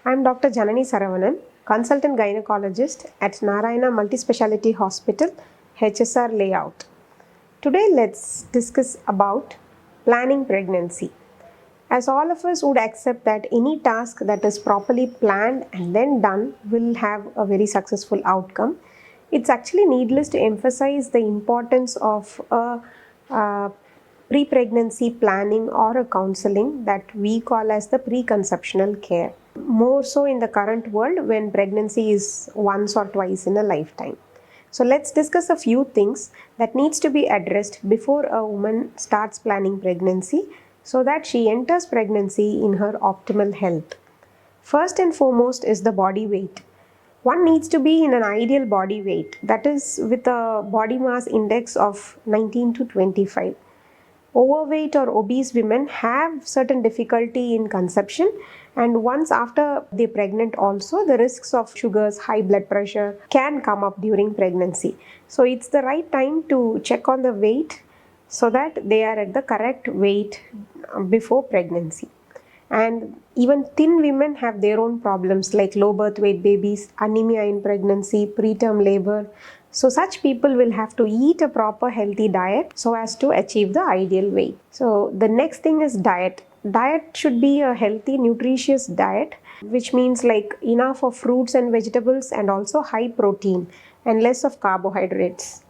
I'm Dr. Janani Saravanan, consultant gynecologist at Narayana Multispeciality Hospital, HSR layout. Today let's discuss about planning pregnancy. As all of us would accept that any task that is properly planned and then done will have a very successful outcome, it's actually needless to emphasize the importance of a pre-pregnancy planning or a counseling that we call as the preconceptional care. More so in the current world when pregnancy is once or twice in a lifetime. So let's discuss a few things that needs to be addressed before a woman starts planning pregnancy so that she enters pregnancy in her optimal health. First and foremost is the body weight. One needs to be in an ideal body weight, that is with a body mass index of 19 to 25. Overweight or obese women have certain difficulty in conception, and once after they're pregnant also the risks of sugars, high blood pressure can come up during pregnancy. So it's the right time to check on the weight so that they are at the correct weight before pregnancy. And even thin women have their own problems like low birth weight babies, anemia in pregnancy, preterm labor. So such people will have to eat a proper healthy diet so as to achieve the ideal weight. So the next thing is diet. Diet should be a healthy, nutritious diet, which means like enough of fruits and vegetables and also high protein and less of carbohydrates.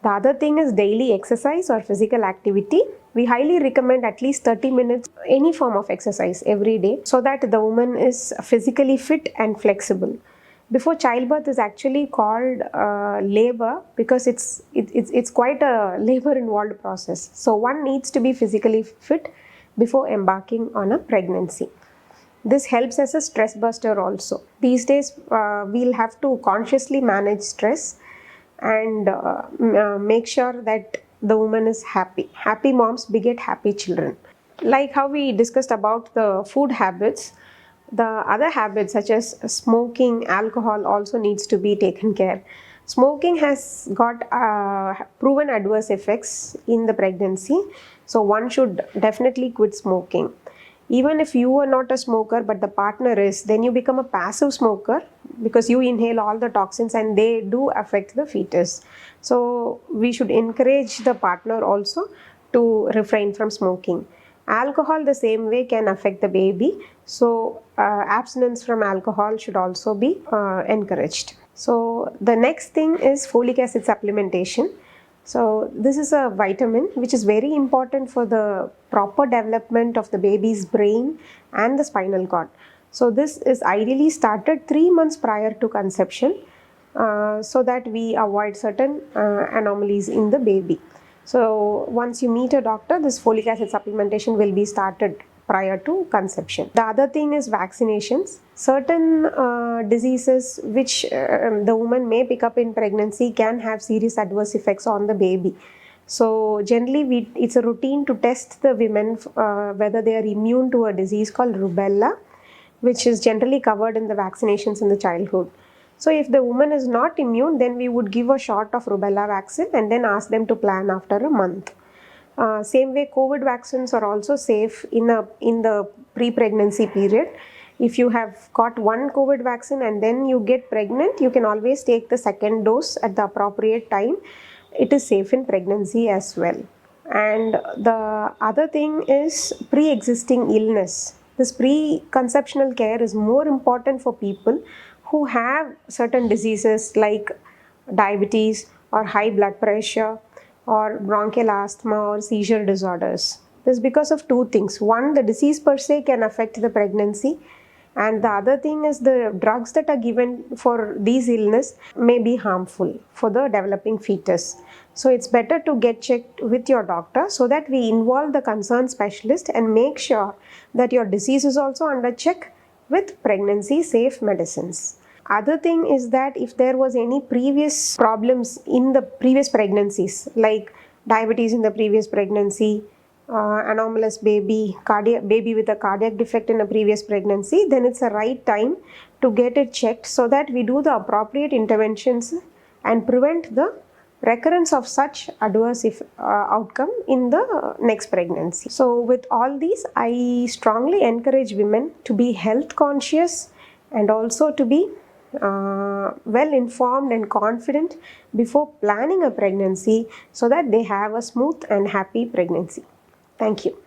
The other thing is daily exercise or physical activity. We highly recommend at least 30 minutes any form of exercise every day so that the woman is physically fit and flexible. Before childbirth is actually called labor because it's quite a labor involved process. So one needs to be physically fit before embarking on a pregnancy. This helps as a stress buster also. These days we'll have to consciously manage stress and make sure that the woman is happy. Happy moms beget happy children. Like how we discussed about the food habits, the other habits such as smoking, alcohol also needs to be taken care. Smoking has got proven adverse effects in the pregnancy, so one should definitely quit smoking. Even if you are not a smoker but the partner is, then you become a passive smoker because you inhale all the toxins and they do affect the fetus. So we should encourage the partner also to refrain from smoking. Alcohol the same way can affect the baby, so abstinence from alcohol should also be encouraged. So the next thing is folic acid supplementation. So this is a vitamin which is very important for the proper development of the baby's brain and the spinal cord. So this is ideally started 3 months prior to conception so that we avoid certain anomalies in the baby. So once you meet a doctor, this folic acid supplementation will be started prior to conception. The other thing is vaccinations. Certain diseases which the woman may pick up in pregnancy can have serious adverse effects on the baby. So generally it's a routine to test the women whether they are immune to a disease called rubella, which is generally covered in the vaccinations in the childhood. So if the woman is not immune, then we would give a shot of rubella vaccine and then ask them to plan after a month. Same way, COVID vaccines are also safe in the pre-pregnancy period. If you have got one COVID vaccine and then you get pregnant, you can always take the second dose at the appropriate time. It is safe in pregnancy as well. And the other thing is pre-existing illness. This pre-conceptional care is more important for people who have certain diseases like diabetes or high blood pressure or bronchial asthma or seizure disorders. This is because of two things. One, the disease per se can affect the pregnancy, and the other thing is the drugs that are given for these illness may be harmful for the developing fetus. So it's better to get checked with your doctor so that we involve the concerned specialist and make sure that your disease is also under check with pregnancy safe medicines. Other thing is that if there was any previous problems in the previous pregnancies, like diabetes in the previous pregnancy, anomalous baby with a cardiac defect in a previous pregnancy, then it's the right time to get it checked so that we do the appropriate interventions and prevent the recurrence of such adverse outcome in the next pregnancy. So with all these, I strongly encourage women to be health conscious and also to be well informed and confident before planning a pregnancy so that they have a smooth and happy pregnancy. Thank you.